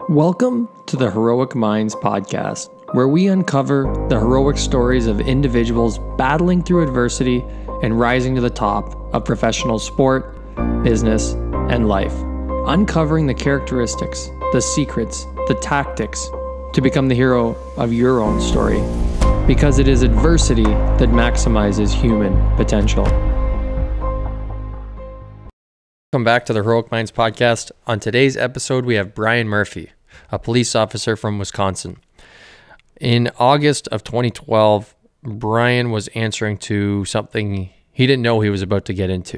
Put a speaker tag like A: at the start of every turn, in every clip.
A: Welcome to the Heroic Minds podcast, where we uncover the heroic stories of individuals battling through adversity and rising to the top of professional sport, business, and life, uncovering the characteristics, the secrets, the tactics to become the hero of your own story, because it is adversity that maximizes human potential. Welcome back to the Heroic Minds podcast. On today's episode, we have Brian Murphy, a police officer from Wisconsin. In August of 2012, Brian was answering to something he didn't know he was about to get into.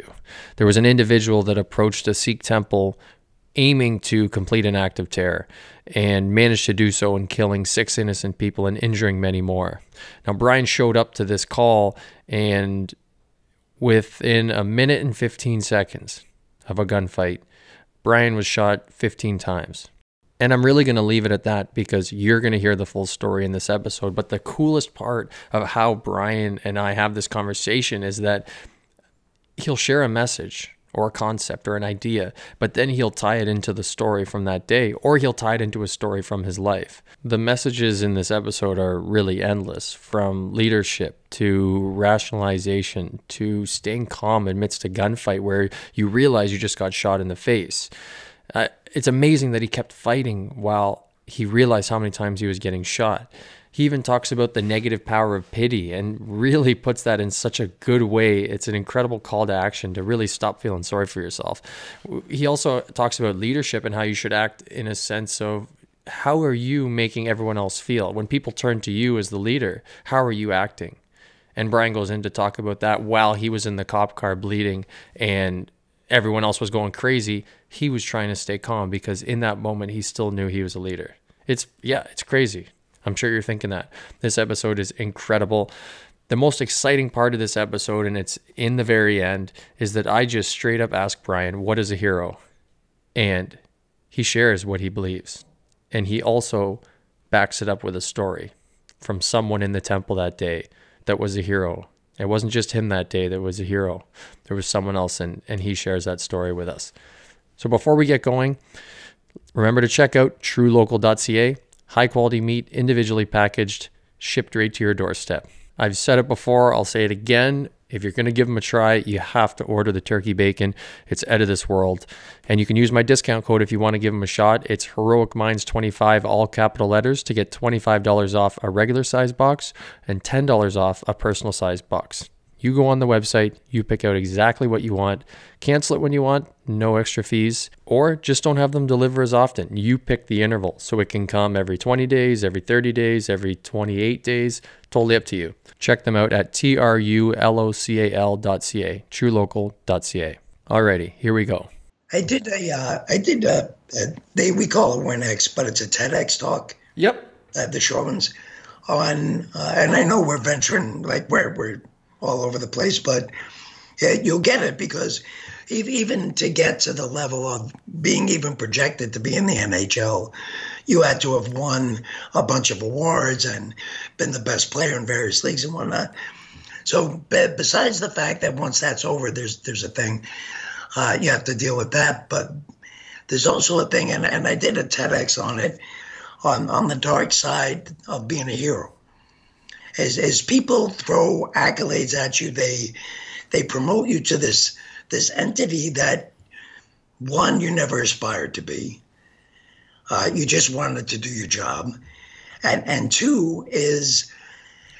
A: There was an individual that approached a Sikh Temple aiming to complete an act of terror and managed to do so in killing 6 innocent people and injuring many more. Now, Brian showed up to this call, and within a minute and 15 seconds of a gunfight, Brian was shot 15 times. And I'm really going to leave it at that because you're going to hear the full story in this episode. But the coolest part of how Brian and I have this conversation is that he'll share a message or a concept or an idea, but then he'll tie it into the story from that day, or he'll tie it into a story from his life. The messages in this episode are really endless, from leadership to rationalization to staying calm amidst a gunfight where you realize you just got shot in the face. It's amazing that he kept fighting while he realized how many times he was getting shot. He even talks about the negative power of pity and really puts that in such a good way. It's an incredible call to action to really stop feeling sorry for yourself. He also talks about leadership and how you should act in a sense of how are you making everyone else feel? When people turn to you as the leader, how are you acting? And Brian goes in to talk about that while he was in the cop car bleeding and everyone else was going crazy. He was trying to stay calm because in that moment, he still knew he was a leader. It's crazy. I'm sure you're thinking that. This episode is incredible. The most exciting part of this episode, and it's in the very end, is that I just straight up ask Brian, what is a hero? And he shares what he believes. And he also backs it up with a story from someone in the temple that day that was a hero. It wasn't just him that day that was a hero. There was someone else, and he shares that story with us. So before we get going, remember to check out truelocal.ca. High quality meat, individually packaged, shipped right to your doorstep. I've said it before, I'll say it again. If you're going to give them a try, you have to order the turkey bacon. It's out of this world. And you can use my discount code if you want to give them a shot. It's Heroic Minds 25, all capital letters, to get $25 off a regular size box and $10 off a personal size box. You go on the website, you pick out exactly what you want, cancel it when you want, no extra fees, or just don't have them deliver as often. You pick the interval, so it can come every 20 days, every 30 days, every 28 days, totally up to you. Check them out at trulocal.ca, truelocal.ca. Alrighty, here we go.
B: I did we call it WinX, but it's a TEDx talk.
A: Yep.
B: The short ones on, and I know we're venturing, like we're all over the place, but you'll get it because even to get to the level of being even projected to be in the NHL, you had to have won a bunch of awards and been the best player in various leagues and whatnot. So besides the fact that once that's over, there's a thing, you have to deal with that. But there's also a thing, and I did a TEDx on it, on the dark side of being a hero. As people throw accolades at you, they promote you to this entity that, one, you never aspired to be. You just wanted to do your job. And two is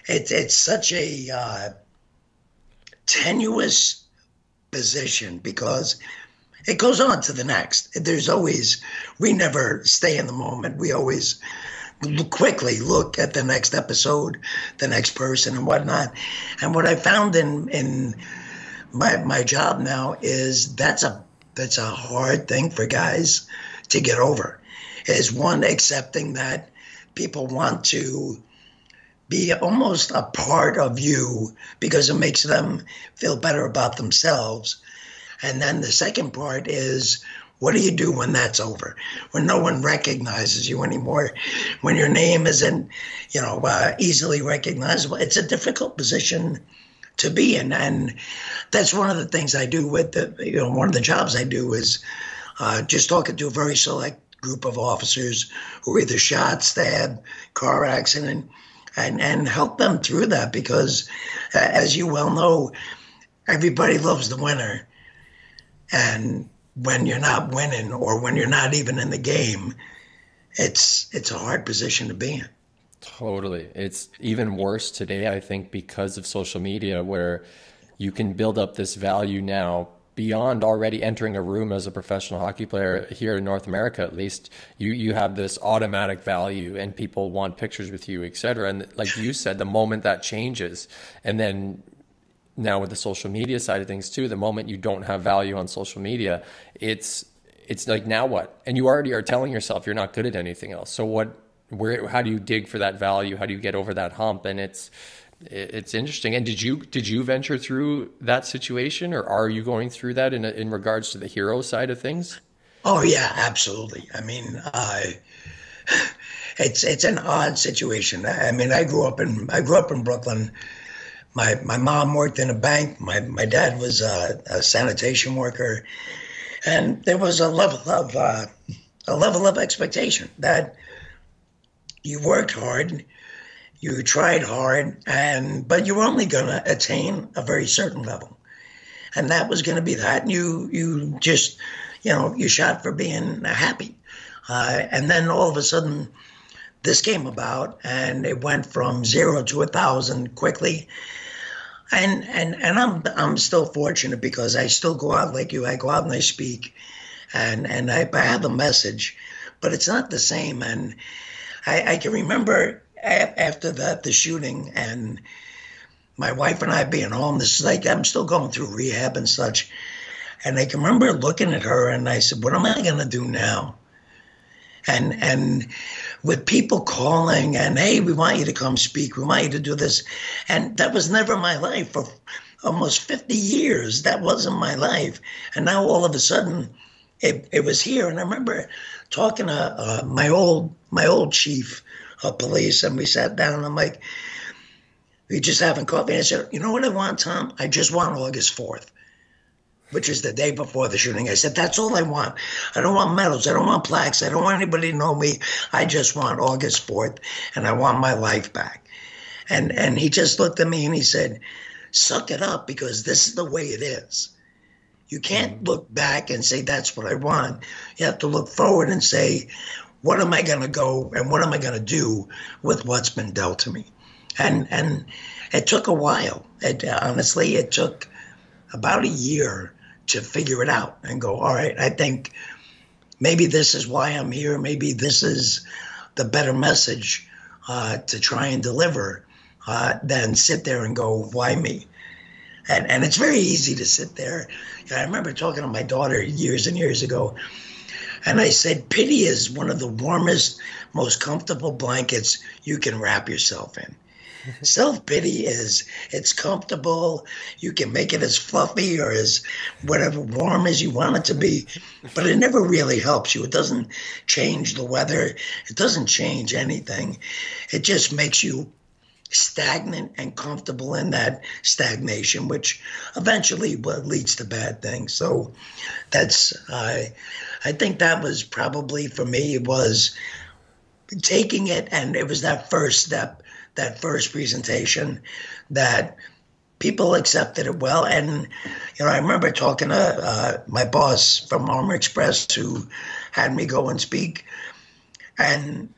B: it's such a tenuous position because it goes on to the next. We never stay in the moment. We always quickly look at the next episode, the next person and whatnot. And what I found in my job now is that's a hard thing for guys to get over, is one, accepting that people want to be almost a part of you because it makes them feel better about themselves. And then the second part is, what do you do when that's over? When no one recognizes you anymore, when your name isn't, easily recognizable. It's a difficult position to be in, and that's one of the things I do with one of the jobs I do is just talking to a very select group of officers who were either shot, stabbed, car accident, and help them through that because, as you well know, everybody loves the winner. And when you're not winning or when you're not even in the game, it's a hard position to be in.
A: Totally. It's even worse today, I think, because of social media, where you can build up this value now beyond already entering a room as a professional hockey player here in North America. At least you have this automatic value and people want pictures with you, et cetera. And like you said, the moment that changes, and then now with the social media side of things too, the moment you don't have value on social media, it's like, now what? And you already are telling yourself you're not good at anything else. So how do you dig for that value? How do you get over that hump? And it's interesting. And did you venture through that situation, or are you going through that in regards to the hero side of things?
B: Oh yeah, absolutely. I mean, it's an odd situation. I mean, I grew up in Brooklyn. My mom worked in a bank. My dad was a sanitation worker, and there was a level of expectation that you worked hard, you tried hard, but you were only going to attain a very certain level, and that was going to be that. And you just, you shot for being happy, and then all of a sudden, this came about, and it went from 0 to 1,000 quickly. And I'm still fortunate because I still go out like you. I go out and I speak, and I have a message, but it's not the same. And I can remember after the shooting and my wife and I being home. This is like I'm still going through rehab and such. And I can remember looking at her and I said, "What am I going to do now?" And with people calling and, "Hey, we want you to come speak. We want you to do this." And that was never my life for almost 50 years. That wasn't my life. And now all of a sudden it was here. And I remember talking to my old chief of police, and we sat down and I'm like, we just having coffee. And I said, "You know what I want, Tom? I just want August 4th. Which is the day before the shooting." I said, "That's all I want. I don't want medals. I don't want plaques. I don't want anybody to know me. I just want August 4th, and I want my life back." And he just looked at me and he said, "Suck it up, because this is the way it is. You can't look back and say, that's what I want. You have to look forward and say, what am I going to go and what am I going to do with what's been dealt to me?" And it took a while. Honestly, it took about a year to figure it out and go, all right, I think maybe this is why I'm here. Maybe this is the better message to try and deliver than sit there and go, why me? And it's very easy to sit there. I remember talking to my daughter years and years ago, and I said, pity is one of the warmest, most comfortable blankets you can wrap yourself in. Self-pity it's comfortable. You can make it as fluffy or as whatever warm as you want it to be, but it never really helps you. It doesn't change the weather. It doesn't change anything. It just makes you stagnant and comfortable in that stagnation, which eventually leads to bad things. So that's, I think that was probably for me, it was taking it, and it was that first step, that first presentation, that people accepted it well. And, I remember talking to my boss from Armor Express who had me go and speak. And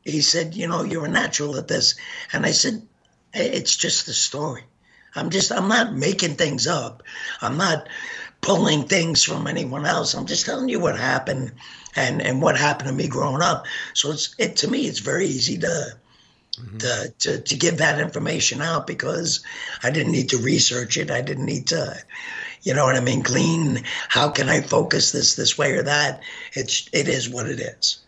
B: he said, you're a natural at this. And I said, it's just the story. I'm not making things up. I'm not pulling things from anyone else. I'm just telling you what happened and what happened to me growing up. So to me, it's very easy to give that information out, because I didn't need to research it. I didn't need to, glean. How can I focus this way or that? It is what it is,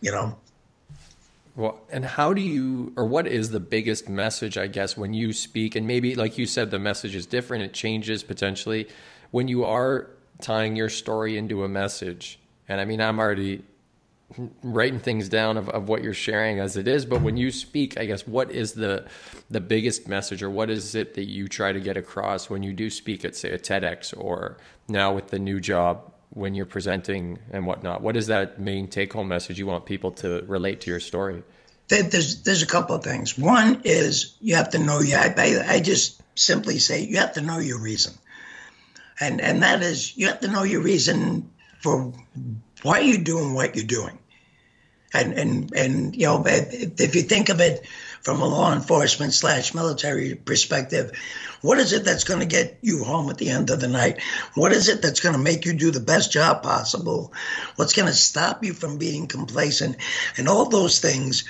A: Well, and what is the biggest message, I guess, when you speak? And maybe, like you said, the message is different. It changes potentially when you are tying your story into a message. And I mean, I'm already writing things down of what you're sharing as it is, but when you speak, I guess, what is the biggest message, or what is it that you try to get across when you do speak at, say, a TEDx, or now with the new job when you're presenting and whatnot? What is that main take-home message you want people to relate to your story?
B: There's a couple of things. One is you have to know. I just simply say you have to know your reason, and that is you have to know your reason for why you're doing what you're doing. And you know, if you think of it from a law enforcement / military perspective, what is it that's going to get you home at the end of the night? What is it that's going to make you do the best job possible? What's going to stop you from being complacent? And all those things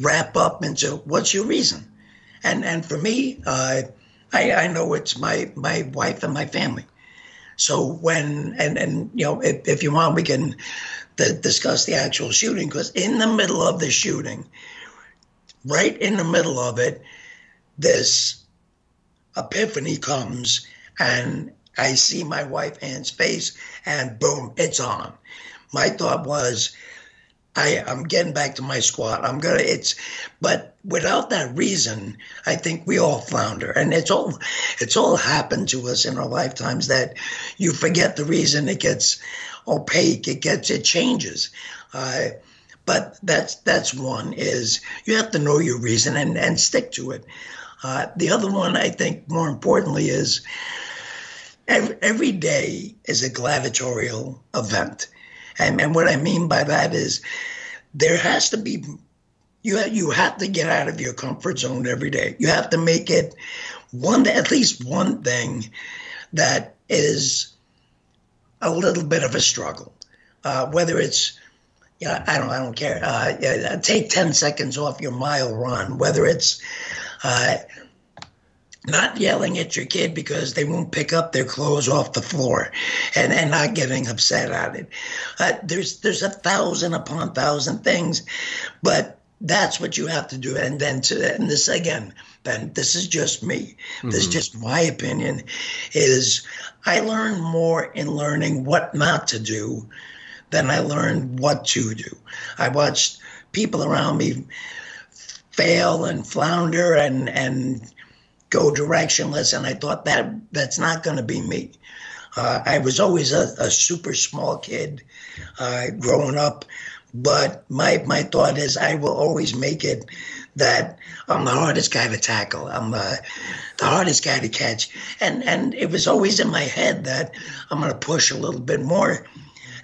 B: wrap up into what's your reason? And for me, I know it's my wife and my family. So when and you know, if you want, we can discuss the actual shooting, because in the middle of the shooting, right in the middle of it, this epiphany comes, and I see my wife Ann's face, and boom, it's on. My thought was, I'm getting back to my squad. But without that reason, I think we all flounder, and it's all happened to us in our lifetimes that you forget the reason. It gets opaque. It changes. But that's one, is you have to know your reason and stick to it. The other one, I think, more importantly, is every day is a gladiatorial event. And what I mean by that is there has to be, you have to get out of your comfort zone every day. You have to make it at least one thing that is a little bit of a struggle. Whether it's, I don't care. Take 10 seconds off your mile run. Whether it's not yelling at your kid because they won't pick up their clothes off the floor, and not getting upset at it. There's 1,000 upon 1,000 things, but that's what you have to do. And then and this again, Ben, this is just me. Mm-hmm. This is just my opinion. Is I learned more in learning what not to do than I learned what to do. I watched people around me fail and flounder and go directionless, and I thought that's not going to be me. I was always a super small kid growing up, but my thought is I will always make it that I'm the hardest guy to tackle. I'm the hardest guy to catch, and it was always in my head that I'm going to push a little bit more.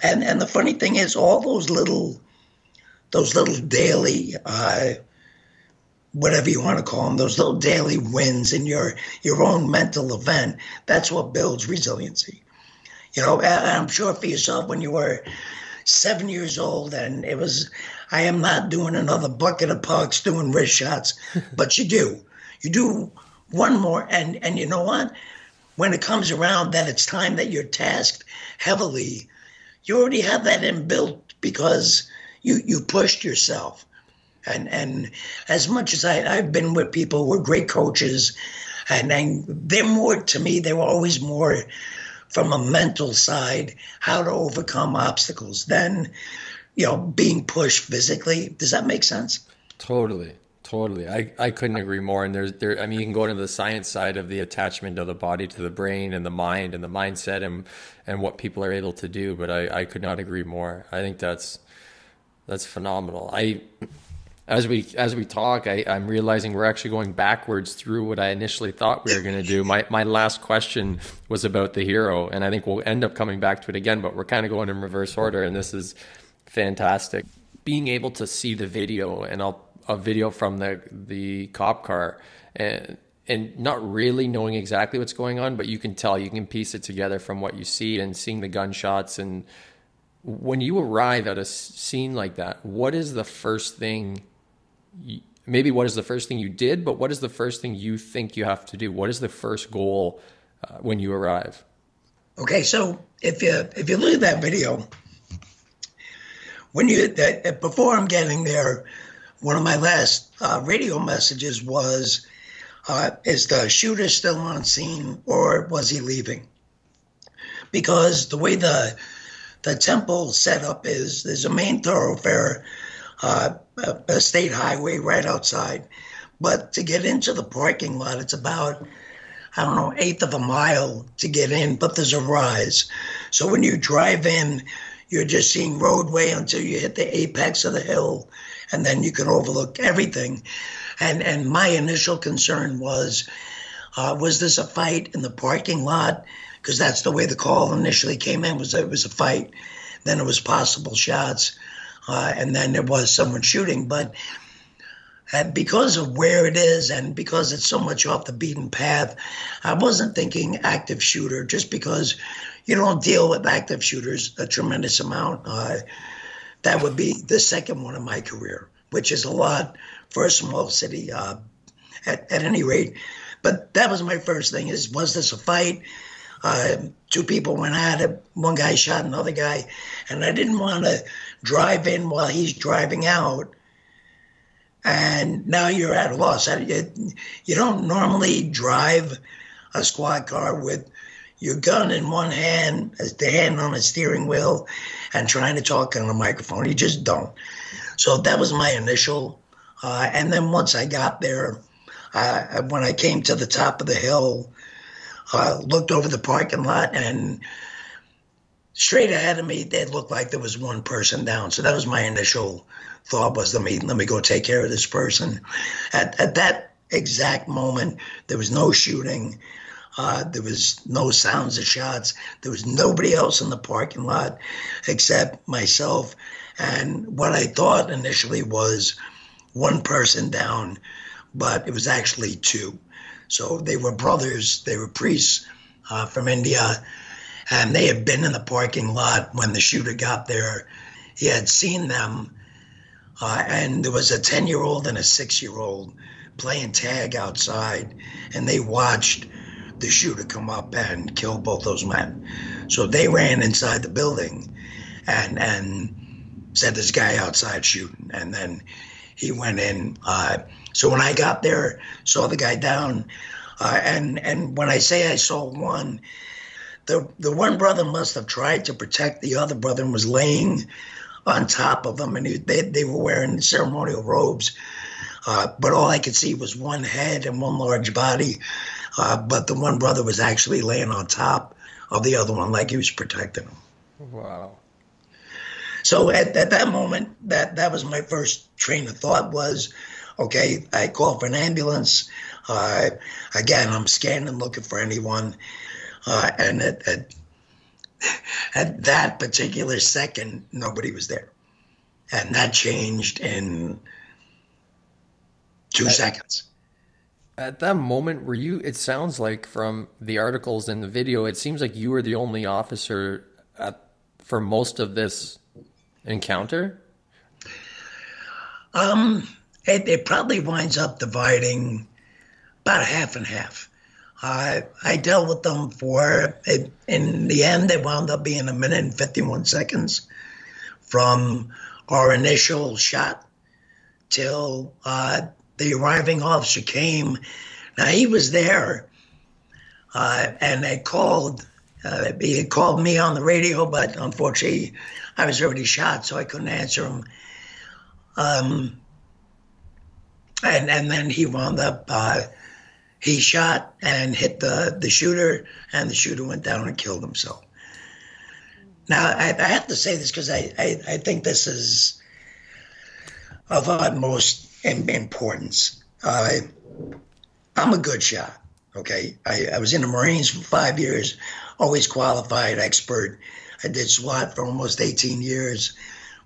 B: And the funny thing is, all those little daily whatever you want to call them, those little daily wins in your own mental event, that's what builds resiliency. You know, I'm sure for yourself when you were 7 years old and it was, I am not doing another bucket of pucks, doing wrist shots, but you do one more. And you know what? When it comes around that it's time that you're tasked heavily, you already have that inbuilt because you pushed yourself. And as much as I've been with people who are great coaches, and they're more, to me, they were always more from a mental side, how to overcome obstacles than, being pushed physically. Does that make sense?
A: Totally. I couldn't agree more. And you can go into the science side of the attachment of the body to the brain and the mind and the mindset and what people are able to do. But I could not agree more. I think that's phenomenal. As we talk, I'm realizing we're actually going backwards through what I initially thought we were going to do. My last question was about the hero, and I think we'll end up coming back to it again, but we're kind of going in reverse order, and this is fantastic. Being able to see the video and a video from the cop car and not really knowing exactly what's going on, but you can tell, you can piece it together from what you see and seeing the gunshots. And when you arrive at a scene like that, what is the first thing? Maybe what is the first thing you did, but what is the first thing you think you have to do? What is the first goal when you arrive?
B: Okay, so if you look at that video, before I'm getting there, one of my last radio messages was, is the shooter still on scene or was he leaving? Because the way the temple setup is, there's a main thoroughfare, a state highway right outside. But to get into the parking lot, it's about, 1/8 of a mile to get in, but there's a rise. So when you drive in, you're just seeing roadway until you hit the apex of the hill, and then you can overlook everything. And my initial concern was this a fight in the parking lot? Because that's the way the call initially came in, was it was a fight. Then it was possible shots, and then there was someone shooting. But because of where it is and because it's so much off the beaten path, I wasn't thinking active shooter, just because you don't deal with active shooters a tremendous amount. That would be the second one in my career, which is a lot for a small city at any rate. But that was my first thing, was this a fight? Two people went at it. One guy shot another guy. And I didn't want to drive in while he's driving out. And now you're at a loss. You don't normally drive a squad car with your gun in one hand, the hand on the steering wheel, and trying to talk on a microphone. You just don't. So that was my initial. And then once I got there, when I came to the top of the hill, looked over the parking lot, and straight ahead of me, it looked like there was one person down. So that was my initial thought, was let me go take care of this person. At that exact moment, there was no shooting. There was no sounds of shots. There was nobody else in the parking lot except myself. And what I thought initially was one person down, but it was actually two. So they were brothers. They were priests from India, and they had been in the parking lot when the shooter got there. He had seen them, and there was a 10-year-old and a 6-year-old playing tag outside, and they watched the shooter come up and kill both those men. So they ran inside the building and said, "This guy outside shooting," and then he went in. So when I got there, saw the guy down, and when I say I saw one, the one brother must have tried to protect the other brother and was laying on top of him, and they were wearing ceremonial robes. But all I could see was one head and one large body. But the one brother was actually laying on top of the other one, like he was protecting him.
A: Wow.
B: So at that moment, that was my first train of thought was, okay, I call for an ambulance. Again, I'm scanning, looking for anyone. And at that particular second, nobody was there. And that changed in 2 seconds.
A: At that moment, were you, it sounds like from the articles and the video, it seems like you were the only officer for most of this encounter?
B: It probably winds up dividing about half and half. I dealt with them in the end, it wound up being 1 minute and 51 seconds from our initial shot till the arriving officer came. Now, he was there, and he had called me on the radio, but unfortunately, I was already shot, so I couldn't answer him. And then he wound up, he shot and hit the shooter, and the shooter went down and killed himself. Now, I have to say this because I think this is of utmost importance. I'm a good shot, okay? I was in the Marines for 5 years, always qualified, expert. I did SWAT for almost 18 years.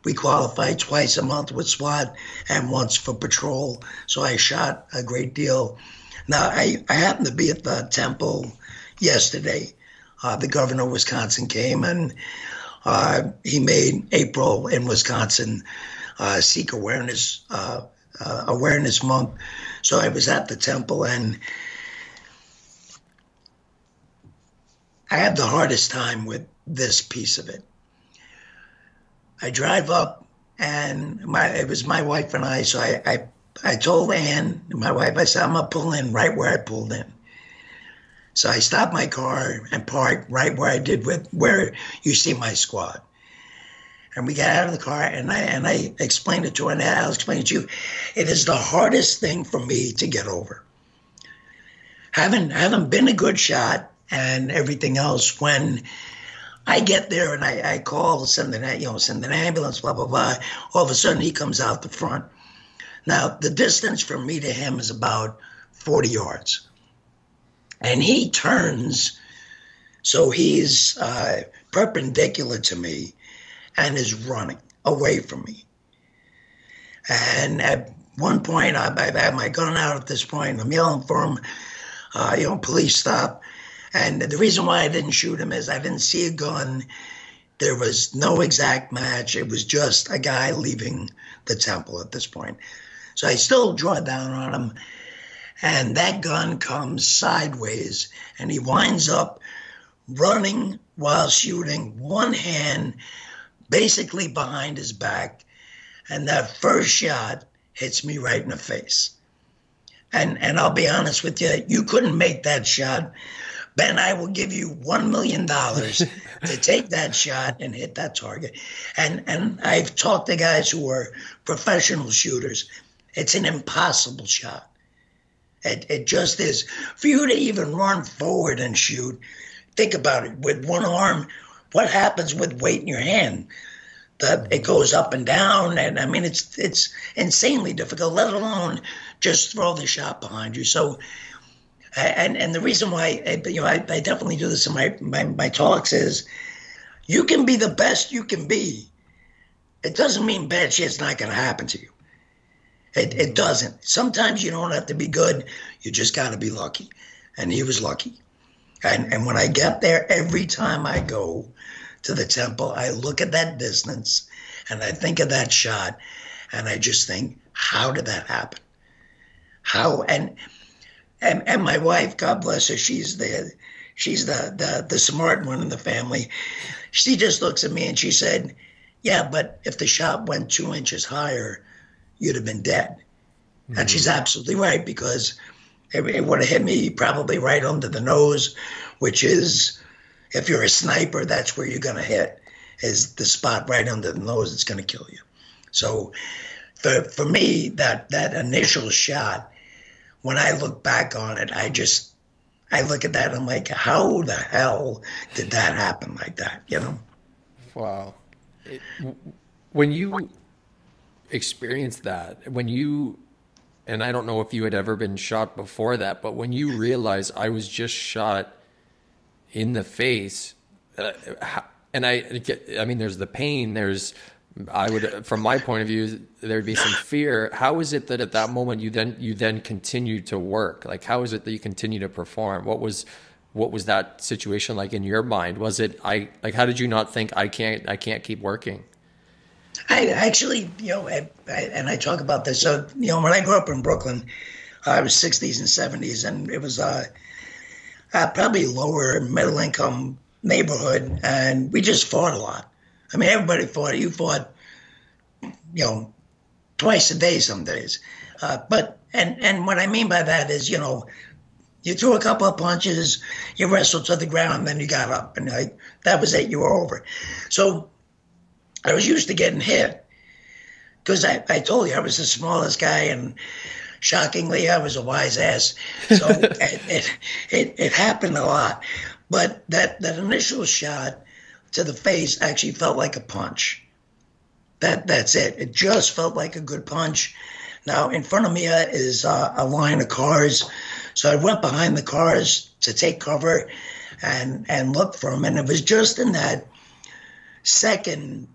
B: We qualified twice a month with SWAT and once for patrol, so I shot a great deal. Now, I happened to be at the temple yesterday. The governor of Wisconsin came, and he made April in Wisconsin Sikh Awareness Month. So I was at the temple, and I had the hardest time with this piece of it. I drive up, and it was my wife and I, so I told Ann, my wife, I said, I'm going to pull in right where I pulled in. So I stopped my car and parked right where I did where you see my squad. And we got out of the car, and I explained it to her, and I'll explain it to you. It is the hardest thing for me to get over. Having been a good shot and everything else, when I get there and I call, send an ambulance, blah, blah, blah. All of a sudden he comes out the front. Now, the distance from me to him is about 40 yards. And he turns, so he's perpendicular to me and is running away from me. And at one point, I had my gun out at this point. I'm yelling for him, police stop. And the reason why I didn't shoot him is I didn't see a gun. There was no exact match. It was just a guy leaving the temple at this point. So I still draw down on him. And that gun comes sideways. And he winds up running while shooting, one hand basically behind his back. And that first shot hits me right in the face. And I'll be honest with you, you couldn't make that shot. Ben, I will give you $1 million to take that shot and hit that target. And I've talked to guys who are professional shooters. It's an impossible shot. It just is. For you to even run forward and shoot, think about it. With one arm, what happens with weight in your hand? It goes up and down, and I mean it's insanely difficult. Let alone just throw the shot behind you. So, and the reason why I definitely do this in my talks is, you can be the best you can be. It doesn't mean bad shit's not going to happen to you. It doesn't. Sometimes you don't have to be good. You just got to be lucky, and he was lucky. And when I get there, every time I go to the temple, I look at that distance and I think of that shot and I just think, how did that happen? How? And my wife, God bless her, she's the smart one in the family. She just looks at me and she said, yeah, but if the shot went 2 inches higher, you'd have been dead. Mm-hmm. And she's absolutely right, because it would have hit me probably right under the nose, which is, if you're a sniper, that's where you're going to hit, is the spot right under the nose. It's going to kill you. So for me, that initial shot, when I look back on it, I look at that and I'm like, how the hell did that happen like that, you know?
A: Wow. When you experienced that, and I don't know if you had ever been shot before that, but when you realize I was just shot in the face, and I mean, there's the pain, from my point of view, there'd be some fear. How is it that at that moment you then continue to work? Like, how is it that you continue to perform? What was that situation like in your mind? Was it, how did you not think I can't keep working?
B: I actually, and I talk about this. So, when I grew up in Brooklyn, I was 60s and 70s, and it was probably lower middle income neighborhood, and we just fought a lot. I mean, everybody fought. You fought, twice a day some days. But what I mean by that is, you threw a couple of punches, you wrestled to the ground, and then you got up, and that was it. You were over. So I was used to getting hit, because I told you I was the smallest guy, and shockingly, I was a wise ass. So it happened a lot. But that initial shot to the face actually felt like a punch. That's it. It just felt like a good punch. Now, in front of me is a line of cars. So I went behind the cars to take cover and look for him. And it was just in that second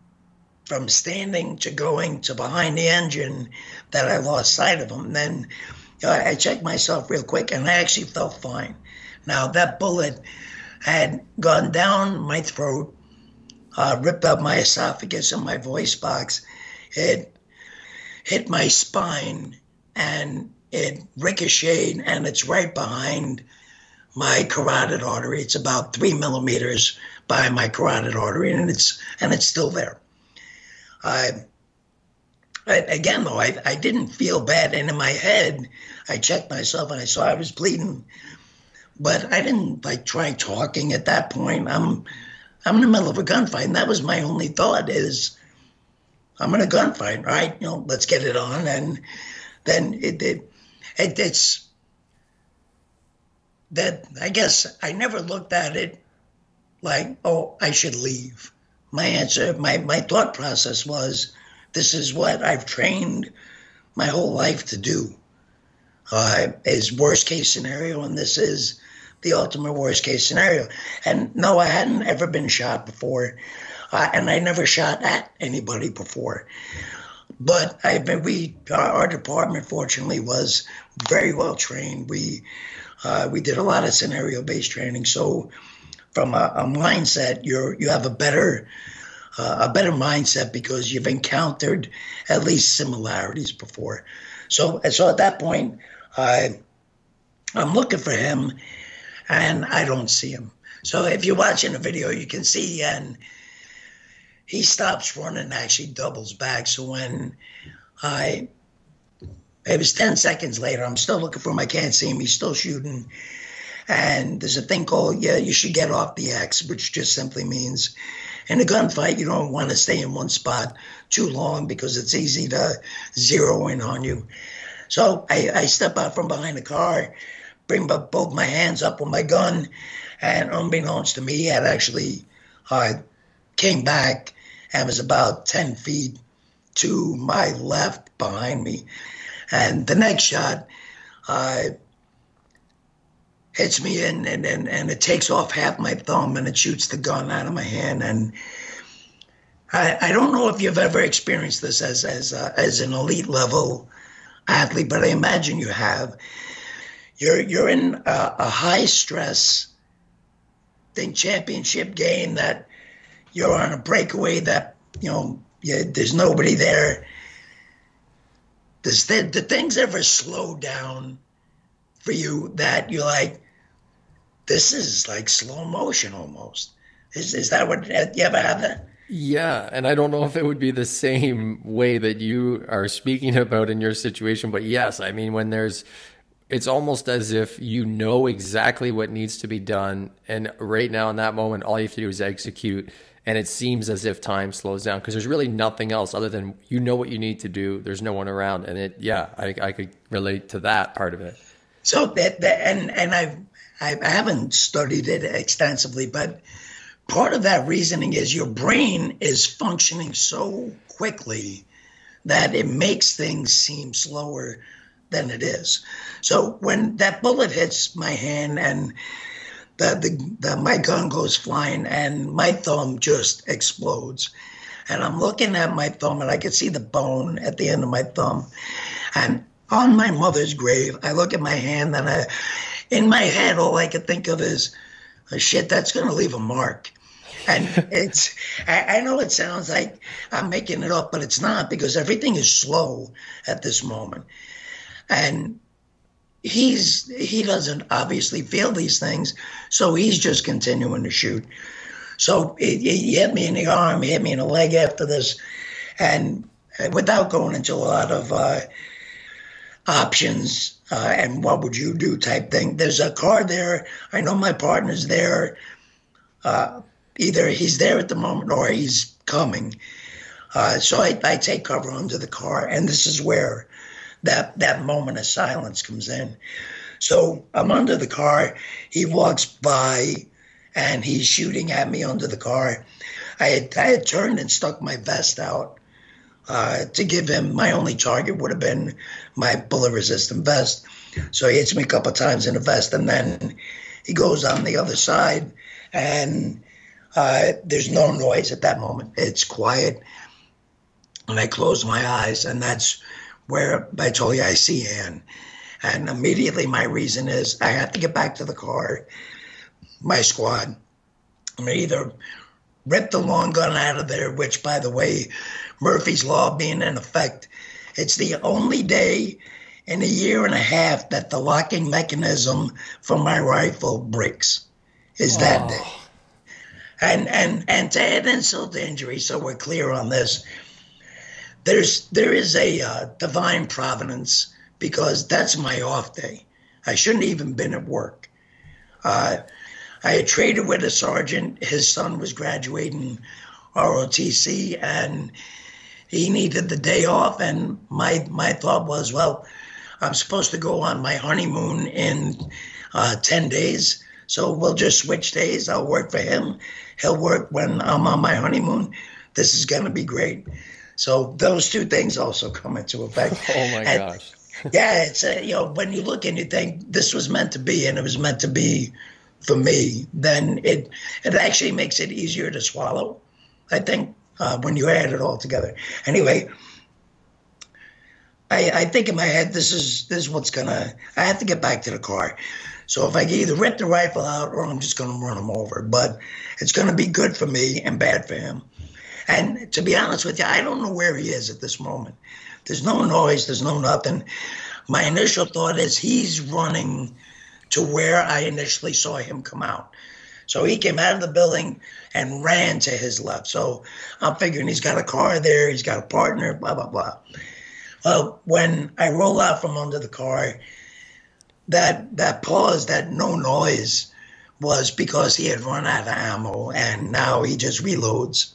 B: from standing to going to behind the engine that I lost sight of him. And then I checked myself real quick, and I actually felt fine. Now, that bullet had gone down my throat, ripped up my esophagus and my voice box. It hit my spine, and it ricocheted, and it's right behind my carotid artery. It's about 3 millimeters by my carotid artery, and it's still there. Again, though, I didn't feel bad, and in my head, I checked myself and I saw I was bleeding, but I didn't try talking at that point. I'm in the middle of a gunfight, and that was my only thought: is I'm in a gunfight, right? Let's get it on. And then it's that, I guess I never looked at it like, oh, I should leave. My answer, my thought process was, this is what I've trained my whole life to do. Is worst case scenario, and this is the ultimate worst case scenario. And no, I hadn't ever been shot before, and I never shot at anybody before. But our department fortunately was very well trained. We did a lot of scenario based training, so from a mindset, you have a better mindset because you've encountered at least similarities before. So at that point, I'm looking for him, and I don't see him. So if you're watching the video, you can see, and he stops running and actually doubles back. So when it was 10 seconds later, I'm still looking for him. I can't see him. He's still shooting. And there's a thing called, you should get off the X, which just simply means in a gunfight, you don't want to stay in one spot too long because it's easy to zero in on you. So I step out from behind the car, bring both my hands up with my gun, and unbeknownst to me, he had actually came back and was about 10 feet to my left behind me. And the next shot hits me and it takes off half my thumb and it shoots the gun out of my hand. And I don't know if you've ever experienced this as an elite level athlete, but I imagine you have. You're in a high stress championship game that you're on a breakaway that, there's nobody there. Do things ever slow down for you that you're like, this is like slow motion almost? Is that what, you ever have that?
A: Yeah, and I don't know if it would be the same way that you are speaking about in your situation, but yes, I mean, it's almost as if you know exactly what needs to be done, and right now in that moment, all you have to do is execute, and it seems as if time slows down because there's really nothing else other than you know what you need to do. There's no one around, and I could relate to that part of it.
B: So and I haven't studied it extensively, but part of that reasoning is your brain is functioning so quickly that it makes things seem slower than it is. So when that bullet hits my hand and my gun goes flying and my thumb just explodes, and I'm looking at my thumb and I can see the bone at the end of my thumb, and on my mother's grave, I look at my hand and in my head, all I could think of is, shit, that's going to leave a mark. And I know it sounds like I'm making it up, but it's not, because everything is slow at this moment. And he doesn't obviously feel these things, so he's just continuing to shoot. So he hit me in the arm, he hit me in the leg after this, and without going into a lot of options and what would you do type thing, there's a car there. I know my partner's there. Either he's there at the moment or he's coming. So I take cover under the car, and this is where that moment of silence comes in. So I'm under the car. He walks by, and he's shooting at me under the car. I had turned and stuck my vest out to give him. My only target would have been my bullet-resistant vest. So he hits me a couple of times in the vest, and then he goes on the other side, and there's no noise at that moment. It's quiet, and I close my eyes, and that's where I told you I see Ann. And immediately my reason is I have to get back to the car, my squad. I'm going to either rip the long gun out of there, which, by the way, Murphy's Law being in effect, it's the only day in a year and a half that the locking mechanism for my rifle breaks, is that day. And to add insult to injury, so we're clear on this, there is a divine providence, because that's my off day. I shouldn't even been at work. I had traded with a sergeant. His son was graduating ROTC, and he needed the day off. And my thought was, well, I'm supposed to go on my honeymoon in 10 days. So we'll just switch days. I'll work for him. He'll work when I'm on my honeymoon. This is going to be great. So those two things also come into effect.
A: Oh my
B: And
A: gosh.
B: yeah, it's when you look and you think this was meant to be, and it was meant to be for me, then it actually makes it easier to swallow, I think, when you add it all together. Anyway, I think in my head this is what's gonna. I have to get back to the car. So if I can either rip the rifle out or I'm just gonna run him over, but it's gonna be good for me and bad for him. And to be honest with you, I don't know where he is at this moment. There's no noise. There's no nothing. My initial thought is he's running to where I initially saw him come out. So he came out of the building and ran to his left. So I'm figuring he's got a car there. He's got a partner, blah, blah, blah. Well, when I roll out from under the car, that pause, that no noise, was because he had run out of ammo and now he just reloads.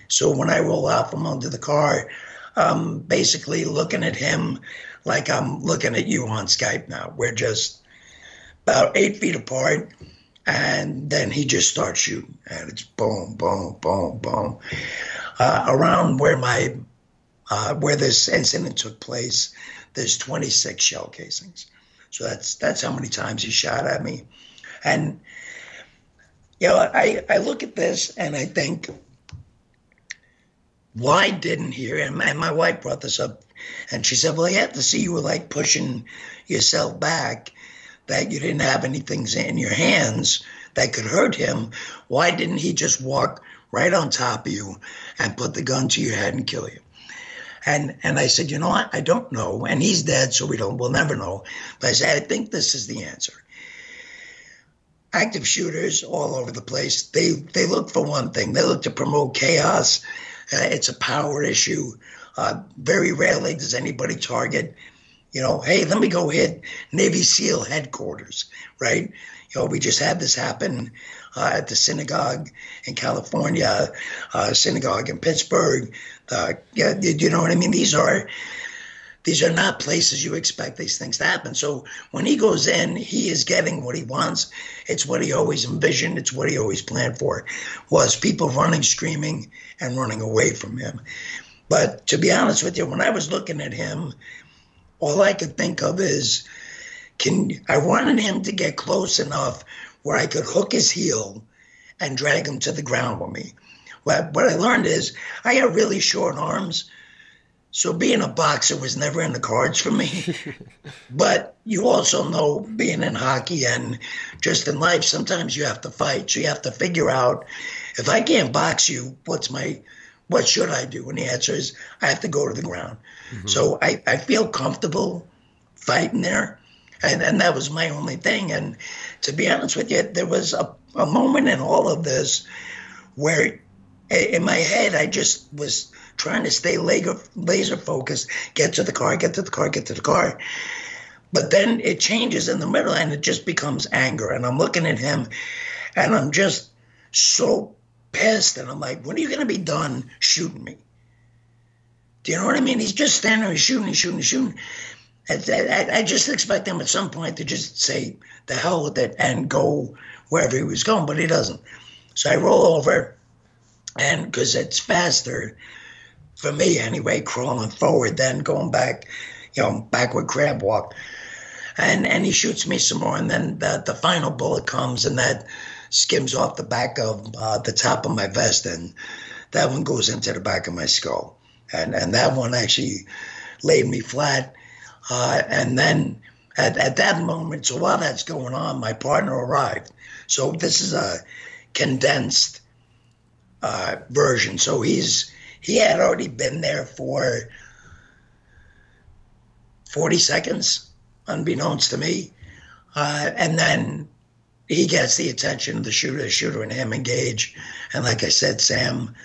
B: So when I roll out from under the car, I'm basically looking at him like I'm looking at you on Skype now. We're just about 8 feet apart, and then he just starts shooting, and it's boom, boom, boom, boom. Around where this incident took place, there's 26 shell casings. So that's how many times he shot at me. And I look at this and I think, why didn't he? And my wife brought this up, and she said, well, you have to see you were like pushing yourself back, that you didn't have anything in your hands that could hurt him. Why didn't he just walk right on top of you and put the gun to your head and kill you? And I said, you know what? I don't know. And he's dead, so we'll never know. But I said, I think this is the answer. Active shooters all over the place, they look for one thing. They look to promote chaos. It's a power issue. Very rarely does anybody target, hey, let me go hit Navy SEAL headquarters, right? We just had this happen at the synagogue in California, synagogue in Pittsburgh. You know what I mean? These are not places you expect these things to happen. So when he goes in, he is getting what he wants. It's what he always envisioned. It's what he always planned for, was people running, screaming, and running away from him. But to be honest with you, when I was looking at him, all I could think of is, I wanted him to get close enough where I could hook his heel and drag him to the ground with me. What I learned is I got really short arms, so being a boxer was never in the cards for me. But you also know, being in hockey and just in life, sometimes you have to fight. So you have to figure out, if I can't box you, what should I do? And the answer is, I have to go to the ground. Mm-hmm. So I feel comfortable fighting there. And that was my only thing. And to be honest with you, there was a moment in all of this where in my head, I just was trying to stay laser focused, get to the car, get to the car, get to the car. But then it changes in the middle and it just becomes anger. And I'm looking at him and I'm just so pissed. And I'm like, when are you going to be done shooting me? Do you know what I mean? He's just standing there shooting. I just expect him at some point to just say the hell with it and go wherever he was going, but he doesn't. So I roll over, and because it's faster for me anyway, crawling forward than going back, backward crab walk. And he shoots me some more, and then the final bullet comes, and that skims off the back of the top of my vest, and that one goes into the back of my skull. And that one actually laid me flat. And then at that moment, so while that's going on, my partner arrived. So this is a condensed version. So he had already been there for 40 seconds, unbeknownst to me. And then he gets the attention of the shooter and him engage. And like I said, Sam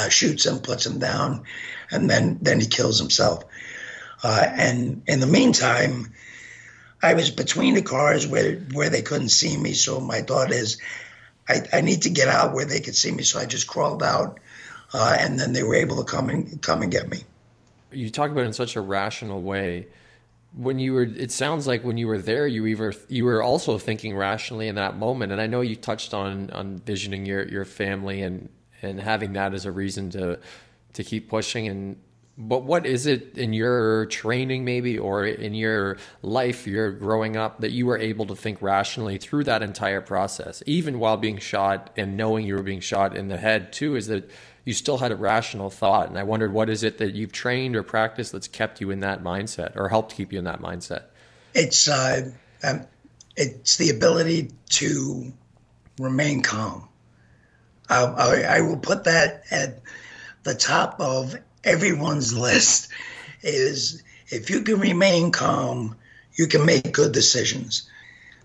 B: shoots him, puts him down, and then he kills himself. And in the meantime, I was between the cars where they couldn't see me. So my thought is, I need to get out where they could see me. So I just crawled out, and then they were able to come and get me.
A: You talk about it in such a rational way. when you were, it sounds like when you were there, you were also thinking rationally in that moment. And I know you touched on visioning your family and having that as a reason to keep pushing. But what is it in your training maybe, or in your life, you're growing up, that you were able to think rationally through that entire process, even while being shot and knowing you were being shot in the head too, is that you still had a rational thought. And I wondered, what is it that you've trained or practiced that's kept you in that mindset, or helped keep you in that mindset?
B: It's it's the ability to remain calm. I will put that at the top of everyone's list. Is if you can remain calm, you can make good decisions.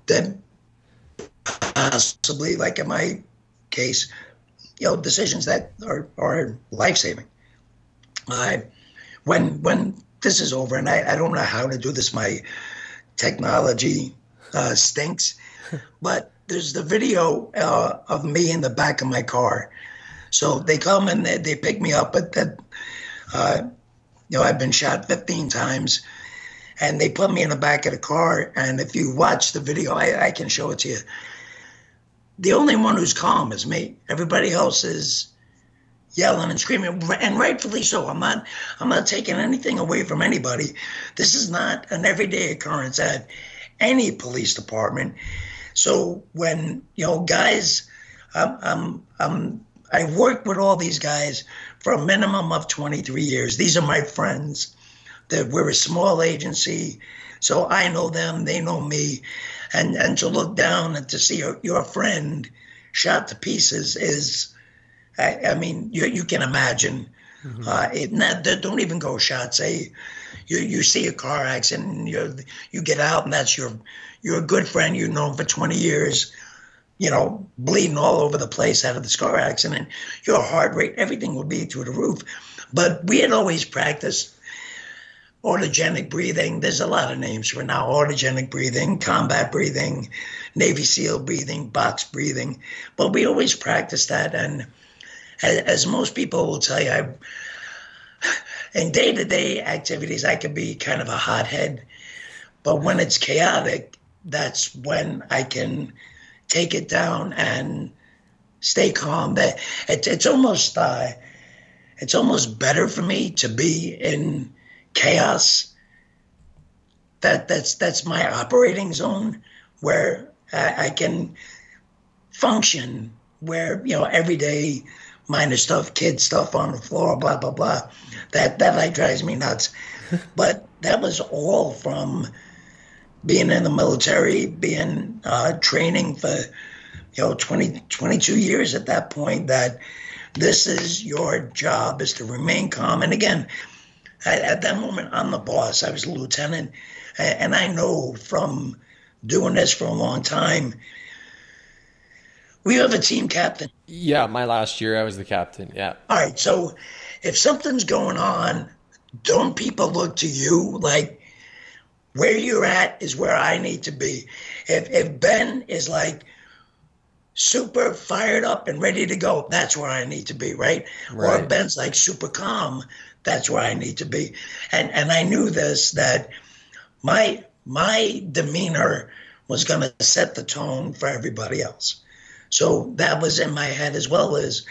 B: That possibly, like in my case, decisions that are life-saving. When this is over, and I don't know how to do this, my technology stinks, but there's the video of me in the back of my car. So they come and they pick me up at that. I've been shot 15 times, and they put me in the back of the car. And if you watch the video, I can show it to you. The only one who's calm is me. Everybody else is yelling and screaming, and rightfully so. I'm not taking anything away from anybody. This is not an everyday occurrence at any police department. So when guys, I worked with all these guys for a minimum of 23 years. These are my friends. That we're a small agency, so I know them, they know me, and to look down and to see your friend shot to pieces is, I mean, you can imagine. Don't even go shots. Say you see a car accident, and you get out, and that's you're a good friend you've known for 20 years, bleeding all over the place out of this car accident. Your heart rate, everything will be through the roof. But we had always practiced autogenic breathing. There's a lot of names for now. Autogenic breathing, combat breathing, Navy SEAL breathing, box breathing. But we always practice that. And as most people will tell you, in day-to-day activities, I can be kind of a hothead. But when it's chaotic, that's when I can take it down and stay calm. It's almost better for me to be in chaos. That's my operating zone, where I can function, where everyday minor stuff, kid stuff on the floor, blah blah blah, that like drives me nuts. But that was all from being in the military, being training for 22 years at that point, that this is your job, is to remain calm. And again, at that moment, I'm the boss. I was a lieutenant, and I know from doing this for a long time, we have a team captain.
A: Yeah, my last year I was the captain. Yeah.
B: All right, so if something's going on, don't people look to you like, where you're at is where I need to be? If Ben is like super fired up and ready to go, that's where I need to be, right? Or if Ben's like super calm, that's where I need to be. And I knew this, that my demeanor was going to set the tone for everybody else. So that was in my head, as well as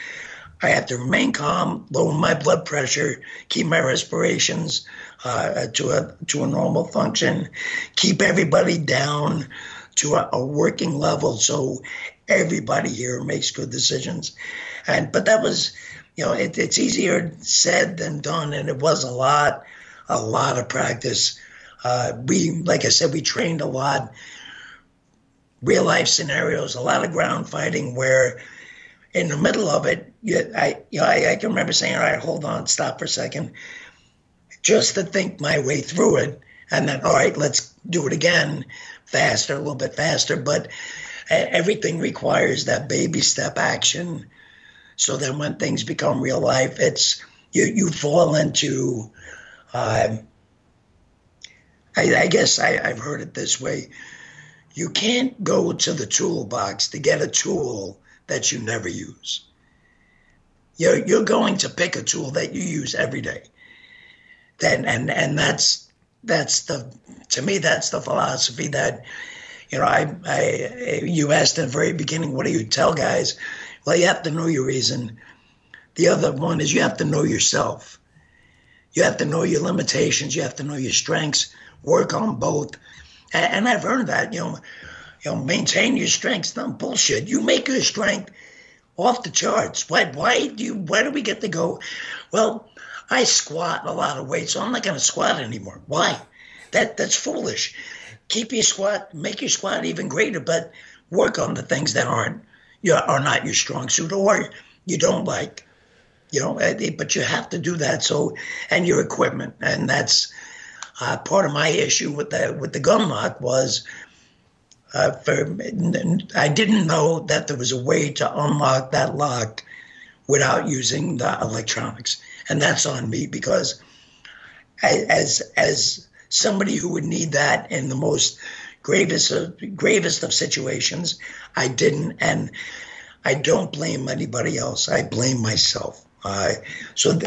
B: I have to remain calm, lower my blood pressure, keep my respirations to a normal function, keep everybody down to a working level, so everybody here makes good decisions. But that was, it's easier said than done, and it was a lot of practice. Like I said, we trained a lot, real life scenarios, a lot of ground fighting, where in the middle of it, I can remember saying, all right, hold on, stop for a second, just to think my way through it. And then, all right, let's do it again, faster, a little bit faster. But everything requires that baby step action. So then when things become real life, it's you fall into, I guess I've heard it this way. You can't go to the toolbox to get a tool that you never use. You're going to pick a tool that you use every day. And that's to me, that's the philosophy that, you asked in the very beginning, what do you tell guys? Well, you have to know your reason. The other one is you have to know yourself. You have to know your limitations. You have to know your strengths. Work on both. And I've heard that, maintain your strengths. Not bullshit. You make your strength off the charts. Why do we get to go? Well, I squat a lot of weight, so I'm not going to squat anymore. Why? That's foolish. Keep your squat, make your squat even greater, but work on the things that are not your strong suit or you don't like. But you have to do that. So, and your equipment, and that's part of my issue with the gun lock was I didn't know that there was a way to unlock that lock without using the electronics, and that's on me because as somebody who would need that in the most gravest of situations, I didn't, and I don't blame anybody else. I blame myself.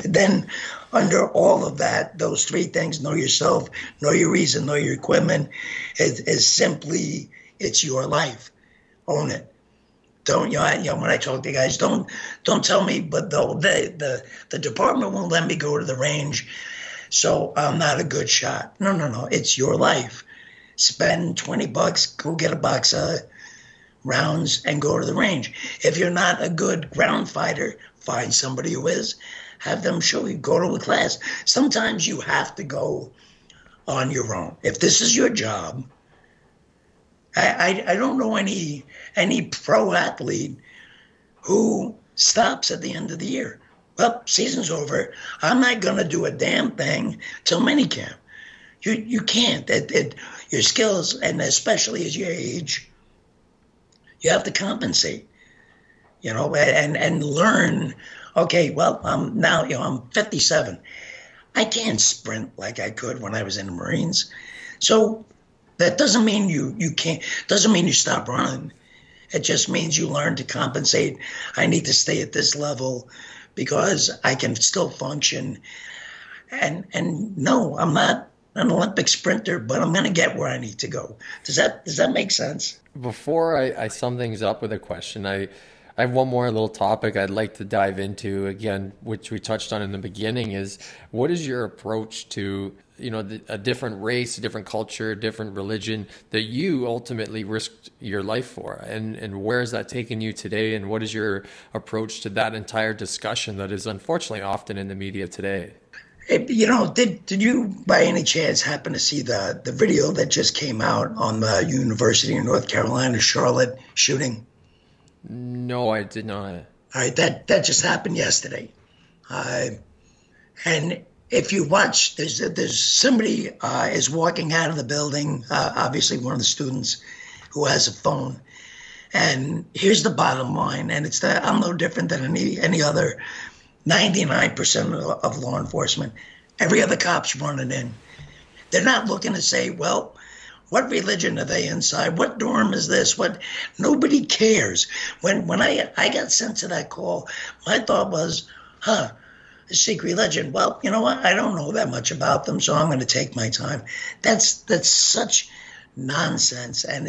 B: Then under all of that, those three things, know yourself, know your reason, know your equipment, is simply, it's your life. Own it. Don't, when I talk to guys, don't tell me, but the department won't let me go to the range, so I'm not a good shot. No. It's your life. Spend $20, go get a box of rounds and go to the range. If you're not a good ground fighter, find somebody who is, have them show you, go to a class. Sometimes you have to go on your own. If this is your job, I don't know any pro athlete who stops at the end of the year. Well, season's over. I'm not going to do a damn thing till minicamp. You can't. Your skills, and especially as you age, you have to compensate, and learn. Okay, well, now, I'm 57. I can't sprint like I could when I was in the Marines. So that doesn't mean you can't, doesn't mean you stop running. It just means you learn to compensate. I need to stay at this level because I can still function. And no, I'm not an Olympic sprinter, but I'm going to get where I need to go. Does that make sense?
A: Before I sum things up with a question, I have one more little topic I'd like to dive into again, which we touched on in the beginning, is what is your approach to, a different race, a different culture, different religion that you ultimately risked your life for? And where has that taken you today? And what is your approach to that entire discussion that is unfortunately often in the media today?
B: Did you by any chance happen to see the video that just came out on the University of North Carolina, Charlotte shooting?
A: No, I did not.
B: All right, that just happened yesterday. And if you watch, there's somebody is walking out of the building, obviously one of the students who has a phone. And here's the bottom line, and it's that I'm no different than any other 99% of law enforcement. Every other cop's running in. They're not looking to say, well, what religion are they inside? What dorm is this? Nobody cares. When I got sent to that call, my thought was, a Sikh religion. Well, you know what? I don't know that much about them, so I'm going to take my time. That's such nonsense, and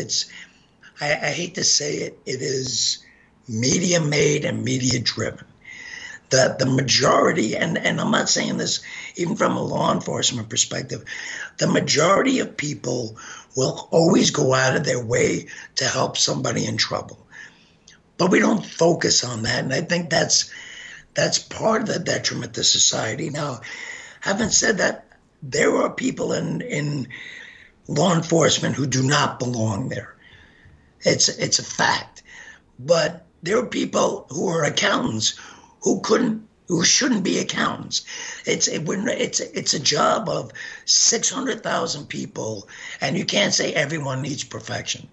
B: I hate to say it, it is media made and media driven. The majority, and I'm not saying this even from a law enforcement perspective, the majority of people will always go out of their way to help somebody in trouble. But we don't focus on that, and I think that's part of the detriment to society. Now, having said that, there are people in law enforcement who do not belong there. It's a fact. But there are people who are accountants who shouldn't be accountants. It's a job of 600,000 people, and you can't say everyone needs perfection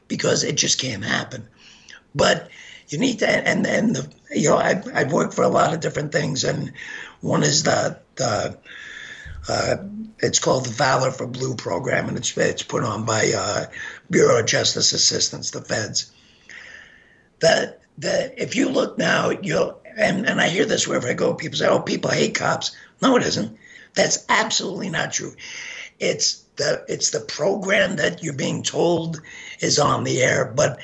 B: because it just can't happen. But you need to, and I've worked for a lot of different things, and one is it's called the Valor for Blue program, and it's put on by Bureau of Justice Assistance, the feds. That if you look now, and I hear this wherever I go, people say, oh, people hate cops. No, it isn't. That's absolutely not true. It's the program that you're being told is on the air, but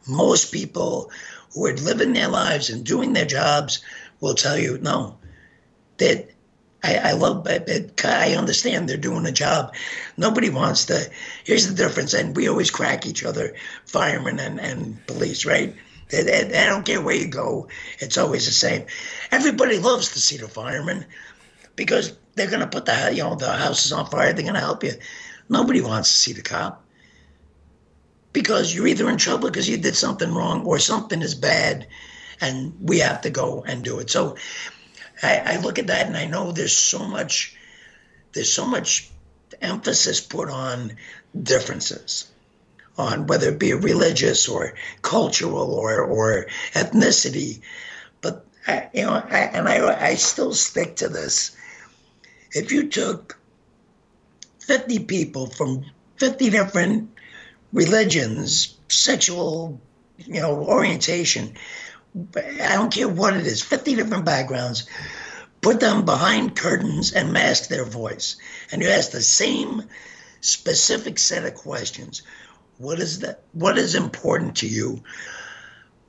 B: most people who are living their lives and doing their jobs will tell you no. That I love it. I understand they're doing a job. Nobody wants to. Here's the difference, and we always crack each other, firemen and police, right? I don't care where you go. It's always the same. Everybody loves to see the firemen because they're going to put the houses on fire. They're going to help you. Nobody wants to see the cop because you're either in trouble because you did something wrong or something is bad, and we have to go and do it. So I look at that and I know there's so much emphasis put on differences, on whether it be religious or cultural or ethnicity. But I still stick to this. If you took 50 people from 50 different religions, sexual, orientation, I don't care what it is, 50 different backgrounds, put them behind curtains and mask their voice. And you ask the same specific set of questions. What is that? What is important to you?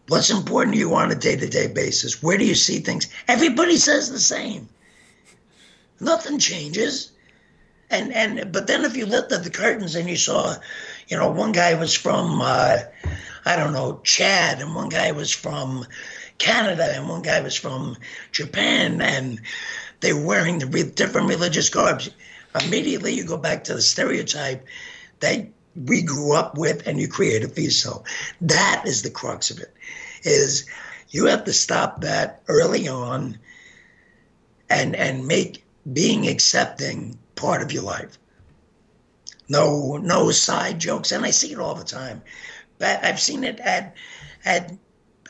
B: What's important to you on a day-to-day basis? Where do you see things? Everybody says the same. Nothing changes. But then if you lifted the curtains and you saw, one guy was from Chad, and one guy was from Canada, and one guy was from Japan, and they were wearing the different religious garbs, immediately you go back to the stereotype that we grew up with and you created for yourself. That is the crux of it, is you have to stop that early on and make being accepting part of your life. No side jokes, and I see it all the time. But I've seen it at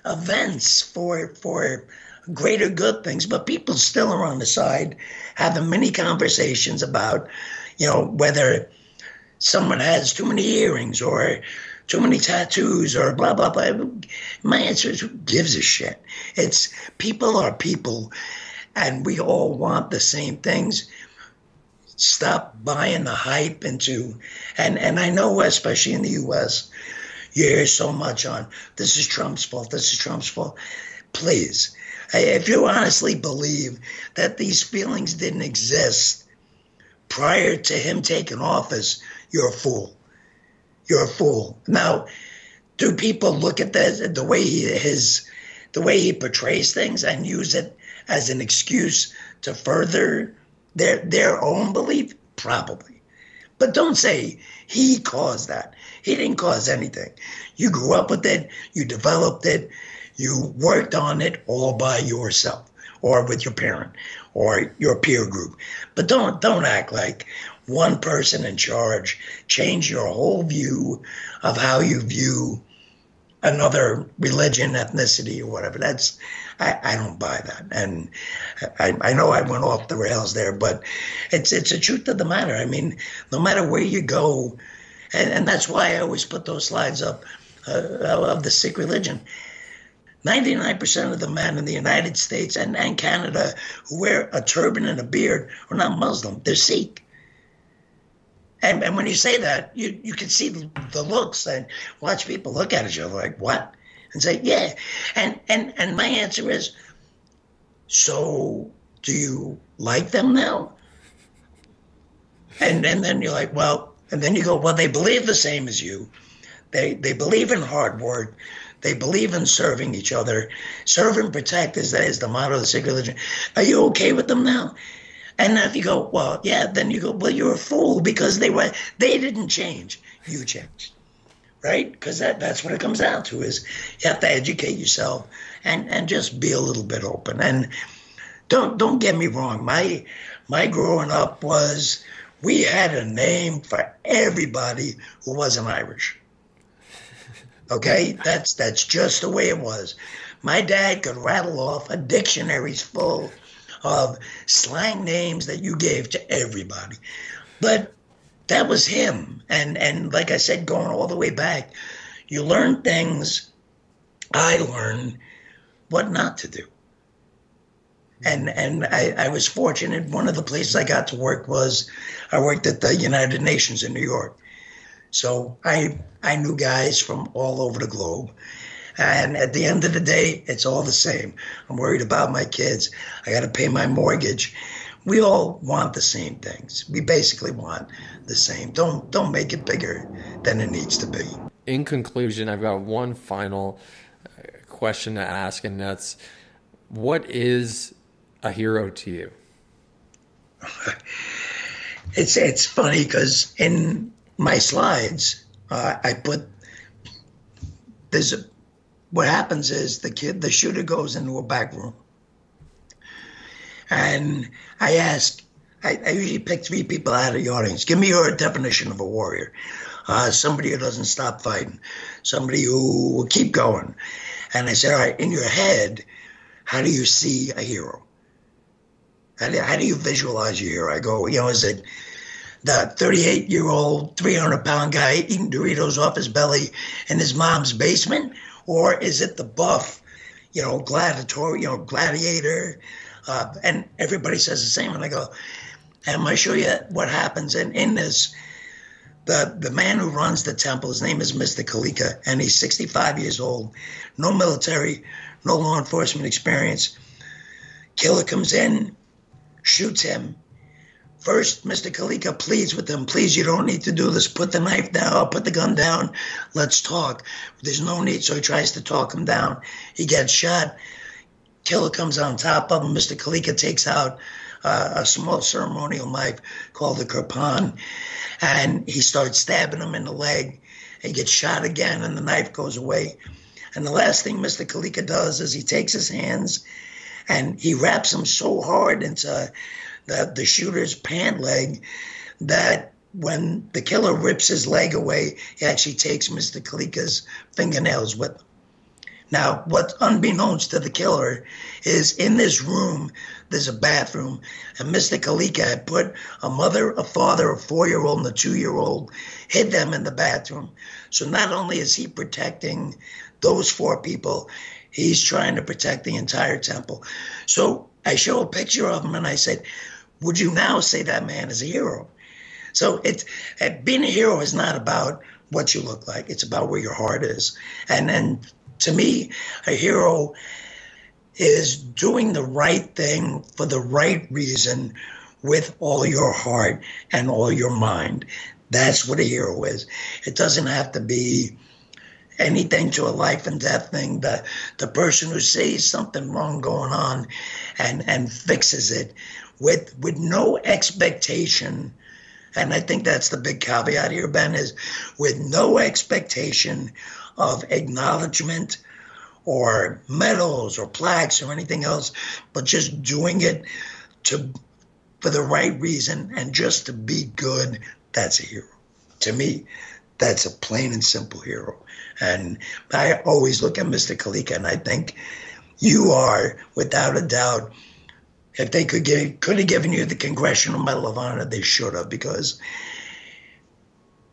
B: events for greater good things, but people still are on the side having many conversations about, whether someone has too many earrings or too many tattoos or blah, blah, blah. My answer is, who gives a shit? It's people are people, and we all want the same things. Stop buying the hype into, and I know, especially in the U.S., you hear so much on, this is Trump's fault, this is Trump's fault. Please, if you honestly believe that these feelings didn't exist prior to him taking office, you're a fool. You're a fool. Now, do people look at the way he portrays things and use it as an excuse to further their own belief? Probably. But don't say he caused that. He didn't cause anything. You grew up with it. You developed it. You worked on it all by yourself or with your parent or your peer group. But don't act like one person in charge changed your whole view of how you view another religion, ethnicity, or whatever. I don't buy that. And I know I went off the rails there, but it's the truth of the matter. I mean, no matter where you go, and that's why I always put those slides up of the Sikh religion. 99% of the men in the United States and Canada who wear a turban and a beard are not Muslim. They're Sikh. And when you say that, you can see the looks and watch people look at each other like, what? And say, yeah. And my answer is, so do you like them now? And then you're like, well, and then you go, well, they believe the same as you. They believe in hard work. They believe in serving each other. Serve and protect is the motto of the Sikh religion. Are you okay with them now? And if you go, well, yeah, then you go, well, you're a fool because they didn't change. You changed, right? Because that's what it comes down to is you have to educate yourself and just be a little bit open. And don't get me wrong. My growing up was, we had a name for everybody who wasn't Irish. Okay, that's just the way it was. My dad could rattle off a dictionaries full of slang names that you gave to everybody. But that was him. And like I said, going all the way back, you learn things. I learned what not to do. And I was fortunate. One of the places I got to work was I worked at the United Nations in New York. So I knew guys from all over the globe. And at the end of the day, it's all the same. I'm worried about my kids. I got to pay my mortgage. We all want the same things. We basically want the same. Don't make it bigger than it needs to be.
A: In conclusion, I've got one final question to ask, and that's, what is a hero to you?
B: It's funny because in my slides, I put what happens is the shooter goes into a back room, and I usually pick 3 people out of the audience. Give me your definition of a warrior. Somebody who doesn't stop fighting, somebody who will keep going. And I said, all right, in your head, how do you see a hero? How do you visualize your hero? I go, is it the 38-year-old, 300-pound guy eating Doritos off his belly in his mom's basement? Or is it the buff, gladiator? And everybody says the same. And I go, and I'm going to show you what happens. And in this, the man who runs the temple, his name is Mr. Kalika, and he's 65 years old, no military, no law enforcement experience. Killer comes in, shoots him. First, Mr. Kalika pleads with him, please, you don't need to do this. Put the knife down, put the gun down. Let's talk. There's no need. So he tries to talk him down. He gets shot. Killer comes on top of him. Mr. Kalika takes out a small ceremonial knife called a kirpan, and he starts stabbing him in the leg. He gets shot again, and the knife goes away. And the last thing Mr. Kalika does is he takes his hands and he wraps them so hard into the shooter's pant leg that when the killer rips his leg away, he actually takes Mr. Kalika's fingernails with him. Now, what's unbeknownst to the killer is in this room, there's a bathroom, and Mr. Kalika had put a mother, a father, a 4-year-old, and a 2-year-old, hid them in the bathroom. So not only is he protecting those 4 people, he's trying to protect the entire temple. So I show a picture of him, and I said, would you now say that man is a hero? So being a hero is not about what you look like. It's about where your heart is. And to me, a hero is doing the right thing for the right reason with all your heart and all your mind. That's what a hero is. It doesn't have to be anything to a life and death thing. The person who sees something wrong going on and fixes it with no expectation. And I think that's the big caveat here, Ben, is with no expectation of acknowledgement or medals or plaques or anything else, but just doing it for the right reason and just to be good. That's a hero. To me, that's a plain and simple hero. And I always look at Mr. Kalika, and I think you are, without a doubt, if they could have given you the Congressional Medal of Honor, they should have, because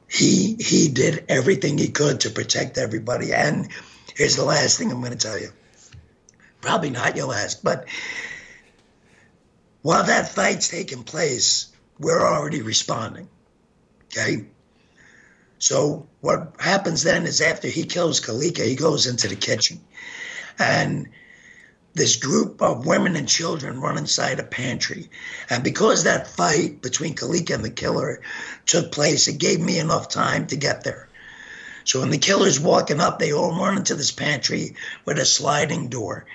B: he did everything he could to protect everybody. And here's the last thing I'm going to tell you. Probably not your last, but while that fight's taking place, we're already responding, okay? So what happens then is after he kills Kalika, he goes into the kitchen. And this group of women and children run inside a pantry. And because that fight between Kalika and the killer took place, it gave me enough time to get there. So when the killer's walking up, they all run into this pantry with a sliding door.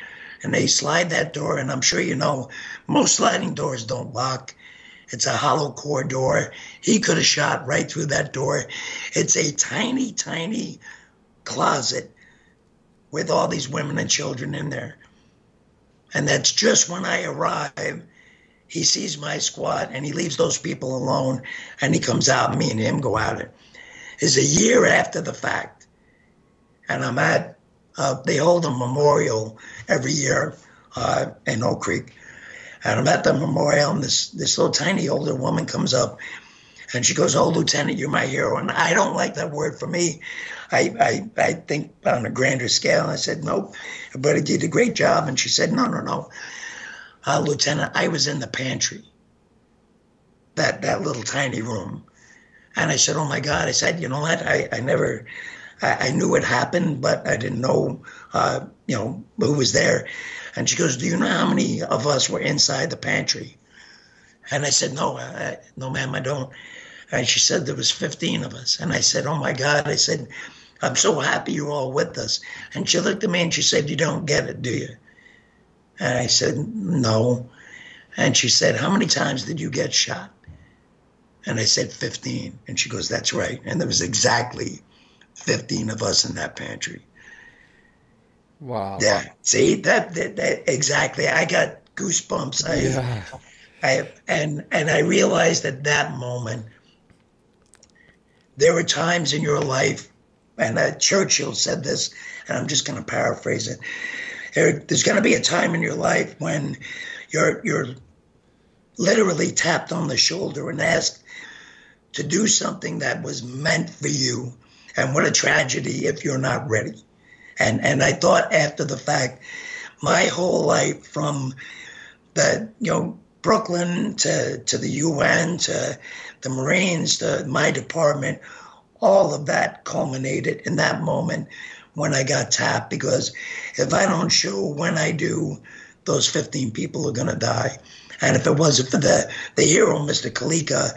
B: And they slide that door, and I'm sure you know, most sliding doors don't lock. It's a hollow core door. He could have shot right through that door. It's a tiny, tiny closet with all these women and children in there. And that's just when I arrive. He sees my squad, and he leaves those people alone, and he comes out, and me and him go at it. It's a year after the fact, and I'm at, they hold a memorial every year in Oak Creek. And I'm at the memorial, and this little tiny older woman comes up, and she goes, "Oh, Lieutenant, you're my hero." And I don't like that word for me. I think on a grander scale. And I said, "Nope, everybody did a great job." And she said, "No. Lieutenant, I was in the pantry, that little tiny room. And I said, oh my God, I said, you know what? I knew it happened, but I didn't know, who was there. And she goes, do you know how many of us were inside the pantry? And I said, no, no, ma'am, I don't. And she said, there was 15 of us. And I said, oh my God, I said, I'm so happy you're all with us. And she looked at me and she said, you don't get it, do you? And I said, no. And she said, how many times did you get shot? And I said, 15. And she goes, that's right. And there was exactly 15 of us in that pantry.
A: Wow.
B: Yeah. See, that exactly. I got goosebumps. And I realized at that moment, there were times in your life, and Churchill said this, and I'm just going to paraphrase it. There's going to be a time in your life when you're literally tapped on the shoulder and asked to do something that was meant for you. And what a tragedy if you're not ready. And I thought after the fact, my whole life from the, Brooklyn to the UN, to the Marines, to my department, all of that culminated in that moment when I got tapped, because if I don't show when I do, those 15 people are going to die. And if it wasn't for the hero, Mr. Kalika,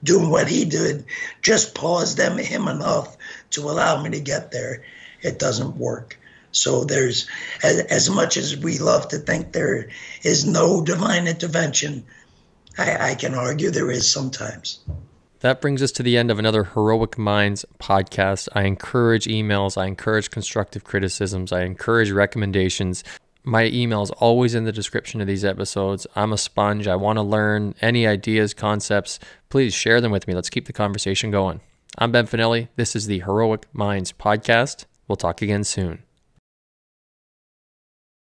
B: doing what he did, just pause him enough to allow me to get there, it doesn't work. So there's, as much as we love to think there is no divine intervention, I can argue there is sometimes.
A: That brings us to the end of another Heroic Minds podcast. I encourage emails. I encourage constructive criticisms. I encourage recommendations. My email is always in the description of these episodes. I'm a sponge. I want to learn any ideas, concepts. Please share them with me. Let's keep the conversation going. I'm Ben Finelli. This is the Heroic Minds podcast. We'll talk again soon.